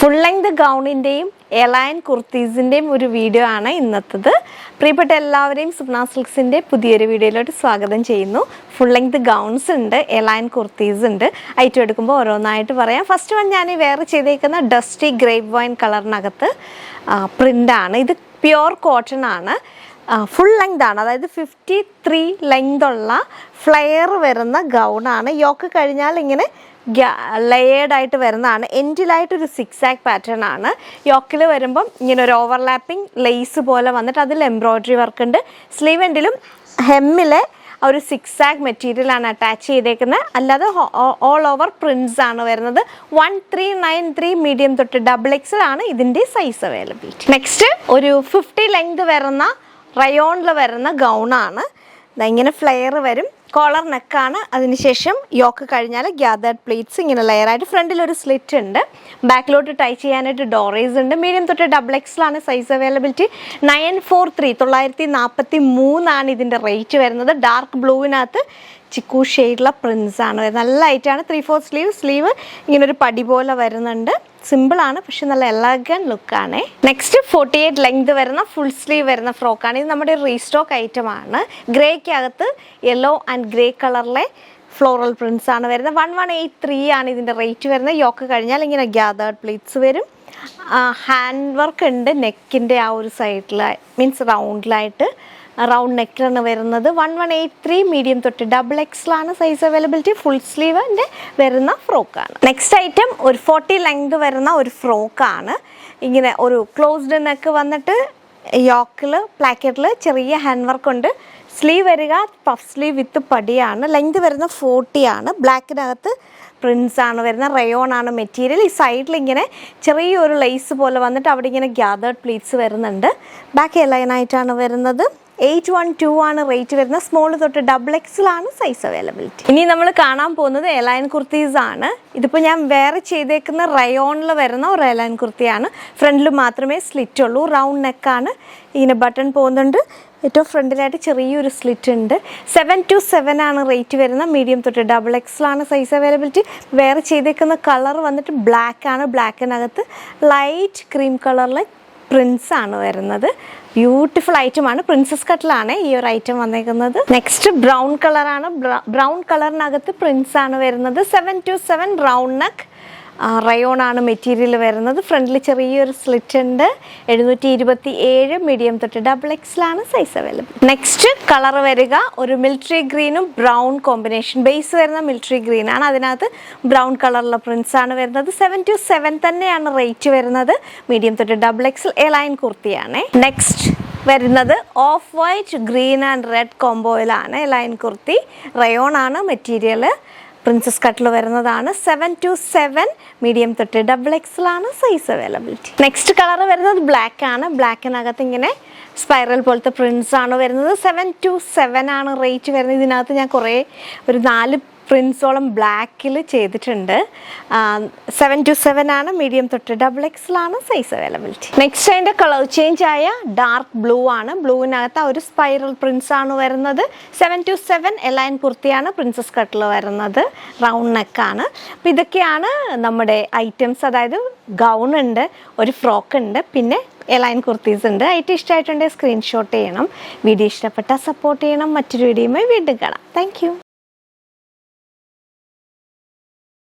Full length ഗൗണിൻ്റെയും A-line കുർത്തീസിൻ്റെയും ഒരു video ആണ് ഇന്നത്തത്. പ്രിയപ്പെട്ട എല്ലാവരെയും സുപ്ന സിൽക്സിൻ്റെ പുതിയൊരു വീഡിയോയിലോട്ട് സ്വാഗതം ചെയ്യുന്നു. ഫുൾ ലെങ്ത് ഗൗൺസ് ഉണ്ട്, എലൈൻ കുർത്തീസ് ഉണ്ട്. ഐറ്റം എടുക്കുമ്പോൾ ഓരോന്നായിട്ട് പറയാം. ഫസ്റ്റ് വൺ ഞാൻ വേറെ ചെയ്തേക്കുന്ന ഡസ്റ്റി ഗ്രേപ്പ് വൈൻ കളറിനകത്ത് പ്രിൻ്റാണ്. ഇത് പ്യുവർ കോട്ടൺ ആണ്. ഫുൾ ലെങ്ത് ആണ്, അതായത് 53 ലെങ്ത് ഉള്ള ഫ്ലെയർ വരുന്ന ഗൗണാണ്. യോക്ക് കഴിഞ്ഞാൽ ഇങ്ങനെ ലെയേർഡായിട്ട് വരുന്നതാണ്. എൻഡിലായിട്ടൊരു സിക്സാക് പാറ്റേൺ ആണ്. യോക്കിൽ വരുമ്പം ഇങ്ങനെ ഒരു ഓവർലാപ്പിംഗ് ലേസ് പോലെ വന്നിട്ട് അതിൽ എംബ്രോയ്ഡറി വർക്ക് ഉണ്ട്. സ്ലീവ് എൻഡിലും ഹെമ്മിലെ ഒരു സിക്സാക് മെറ്റീരിയലാണ് അറ്റാച്ച് ചെയ്തേക്കുന്നത്. അല്ലാതെ ഓൾ ഓവർ പ്രിൻസ് ആണ് വരുന്നത്. 1393 മീഡിയം തൊട്ട് XXL ആണ് ഇതിൻ്റെ സൈസ് അവൈലബിലിറ്റി. നെക്സ്റ്റ് ഒരു 50 ലെങ്ത് വരുന്ന റയോണിൽ വരുന്ന ഗൗണാണ്. ഇങ്ങനെ ഫ്ലെയർ വരും, കോളർ നെക്കാണ്. അതിനുശേഷം യോക്ക് കഴിഞ്ഞാൽ ഗ്യാതേർഡ് പ്ലേറ്റ്സ് ഇങ്ങനെ ലെയറായിട്ട്. ഫ്രണ്ടിൽ ഒരു സ്ലിറ്റ് ഉണ്ട്, ബാക്കിലോട്ട് ടൈ ചെയ്യാനായിട്ട് ഡോറേസ് ഉണ്ട്. മീഡിയം തൊട്ട് XXL ആണ് സൈസ് അവൈലബിലിറ്റി. 943 ആണ് ഇതിൻ്റെ റേറ്റ് വരുന്നത്. ഡാർക്ക് ബ്ലൂവിനകത്ത് ചിക്കു ഷെയ്ഡുള്ള പ്രിൻസ് ആണ് വരുന്നത്. നല്ല ലൈറ്റാണ്. 3/4 സ്ലീവ് ഇങ്ങനെ ഒരു പടി പോലെ വരുന്നുണ്ട്. സിമ്പിളാണ്, പക്ഷെ നല്ല എലഗൻ ലുക്കാണ്. നെക്സ്റ്റ് 48 ലെങ്ത് വരുന്ന ഫുൾ സ്ലീവ് വരുന്ന ഫ്രോക്കാണ്. ഇത് നമ്മുടെ റീസ്റ്റോക്ക് ഐറ്റം ആണ്. ഗ്രേക്കകത്ത് യെല്ലോ ആൻഡ് ഗ്രേ കളറിലെ ഫ്ലോറൽ പ്രിൻസ് ആണ് വരുന്നത്. 1183 ആണ് ഇതിൻ്റെ റേറ്റ് വരുന്നത്. യോക്ക് കഴിഞ്ഞാൽ ഇങ്ങനെ ഗ്യാതേർഡ് പ്ലേറ്റ്സ് വരും. ഹാൻഡ് വർക്ക് ഉണ്ട് നെക്കിൻ്റെ ആ ഒരു സൈഡിൽ, മീൻസ് റൗണ്ടിലായിട്ട് റൗണ്ട് നെക്കാണ് വരുന്നത്. 1183 മീഡിയം തൊട്ട് XXL ആണ് സൈസ് അവൈലബിലിറ്റി. ഫുൾ സ്ലീവിൻ്റെ വരുന്ന ഫ്രോക്കാണ്. നെക്സ്റ്റ് ഐറ്റം ഒരു 40 ലെങ്ത് വരുന്ന ഒരു ഫ്രോക്കാണ്. ഇങ്ങനെ ഒരു ക്ലോസ്ഡ് നെക്ക് വന്നിട്ട് യോക്കിൽ പ്ലാക്കറ്റിൽ ചെറിയ ഹാൻഡ് വർക്ക് ഉണ്ട്. സ്ലീവ് വരിക പഫ് സ്ലീവ് വിത്ത് പടിയാണ്. ലെങ്ത് വരുന്ന 40 ആണ്. ബ്ലാക്കിനകത്ത് പ്രിൻസ് ആണ് വരുന്നത്. റയോൺ ആണ് മെറ്റീരിയൽ. ഈ സൈഡിൽ ഇങ്ങനെ ചെറിയൊരു ലേസ് പോലെ വന്നിട്ട് അവിടെ ഇങ്ങനെ ഗ്യാതേർഡ് പ്ലീറ്റ്സ് വരുന്നുണ്ട്. ബാക്ക് എലൈനായിട്ടാണ് വരുന്നത്. 812 ആണ് റേറ്റ് വരുന്നത്. സ്മോൾ തൊട്ട് XXL ആണ് സൈസ് അവൈലബിലിറ്റി. ഇനി നമ്മൾ കാണാൻ പോകുന്നത് എലൈൻ കുർത്തീസ് ആണ്. ഇതിപ്പോൾ ഞാൻ വേറെ ചെയ്തേക്കുന്ന റയോണിൽ വരുന്ന ഒരു എലൈൻ കുർത്തിയാണ്. ഫ്രണ്ടിൽ മാത്രമേ സ്ലിറ്റ് ഉള്ളൂ. റൗണ്ട് നെക്കാണ്. ഇങ്ങനെ ബട്ടൺ പോകുന്നുണ്ട്. ഏറ്റവും ഫ്രണ്ടിലായിട്ട് ചെറിയൊരു സ്ലിറ്റ് ഉണ്ട്. 727 ആണ് റേറ്റ് വരുന്നത്. മീഡിയം തൊട്ട് XXL ആണ് സൈസ് അവൈലബിലിറ്റി. വേറെ ചെയ്തേക്കുന്ന കളർ വന്നിട്ട് ബ്ലാക്ക് ആണ്. ബ്ലാക്കിനകത്ത് ലൈറ്റ് ക്രീം കളറിലെ പ്രിൻസ് ആണ് വരുന്നത്. ബ്യൂട്ടിഫുൾ ഐറ്റം ആണ്. പ്രിൻസസ് കട്ടിലാണ് ഈ ഒരു ഐറ്റം വന്നേക്കുന്നത്. നെക്സ്റ്റ് ബ്രൗൺ കളറാണ്. ബ്രൗൺ കളറിനകത്ത് പ്രിൻസ് ആണ് വരുന്നത്. 727 റൗണ്ട് നെക്ക് റയോൺ ആണ് മെറ്റീരിയൽ വരുന്നത്. ഫ്രണ്ടിൽ ചെറിയൊരു സ്ലിറ്റ് ഉണ്ട്. 727 മീഡിയം തൊട്ട് XXL ആണ് സൈസ് അവൈലബിൾ. നെക്സ്റ്റ് കളർ വരിക ഒരു മിലിറ്ററി ഗ്രീനും ബ്രൗൺ കോമ്പിനേഷൻ. ബേസ് വരുന്ന മിലിറ്ററി ഗ്രീൻ ആണ്. അതിനകത്ത് ബ്രൗൺ കളറിലുള്ള പ്രിൻസ് ആണ് വരുന്നത്. 727 തന്നെയാണ് റേറ്റ് വരുന്നത്. മീഡിയം തൊട്ട് XXL എലൈൻ കുർത്തിയാണ്. നെക്സ്റ്റ് വരുന്നത് off white green and red കോംബോയിലാണ് എലൈൻ കുർത്തി. റയോൺ ആണ് മെറ്റീരിയൽ. പ്രിൻസസ് കട്ടിൽ വരുന്നതാണ്. 727 മീഡിയം തൊട്ട് XXL ആണ് സൈസ് അവൈലബിലിറ്റി. നെക്സ്റ്റ് കളർ വരുന്നത് ബ്ലാക്ക് ആണ്. ബ്ലാക്കിനകത്ത് ഇങ്ങനെ സ്പൈറൽ പോലത്തെ പ്രിൻസ് ആണ് വരുന്നത്. 727 ആണ് റേറ്റ് വരുന്നത്. ഇതിനകത്ത് ഞാൻ ഒരു 4 പ്രിൻസോളം ബ്ലാക്കിൽ ചെയ്തിട്ടുണ്ട്. 727 ആണ് മീഡിയം തൊട്ട് XXL ആണ് സൈസ് അവൈലബിലിറ്റി. നെക്സ്റ്റ് അതിൻ്റെ കളർ ചേഞ്ച് ആയ ഡാർക്ക് ബ്ലൂ ആണ്. ബ്ലൂവിനകത്ത് ഒരു സ്പൈറൽ പ്രിൻസ് ആണ് വരുന്നത്. 727 എലൈൻ കുർത്തിയാണ്. പ്രിൻസസ് കട്ടിൽ വരുന്നത്. റൗണ്ട് നെക്കാണ്. അപ്പോൾ ഇതൊക്കെയാണ് നമ്മുടെ ഐറ്റംസ്. അതായത് ഗൗൺ ഉണ്ട്, ഒരു ഫ്രോക്ക് ഉണ്ട്, പിന്നെ എലൈൻ കുർത്തീസ് ഉണ്ട്. ഐറ്റം ഇഷ്ടമായിട്ടുണ്ടെങ്കിൽ സ്ക്രീൻഷോട്ട് ചെയ്യണം. വീഡിയോ ഇഷ്ടപ്പെട്ടാൽ സപ്പോർട്ട് ചെയ്യണം. മറ്റൊരു വീഡിയോയുമായി വീണ്ടും കാണാം. താങ്ക്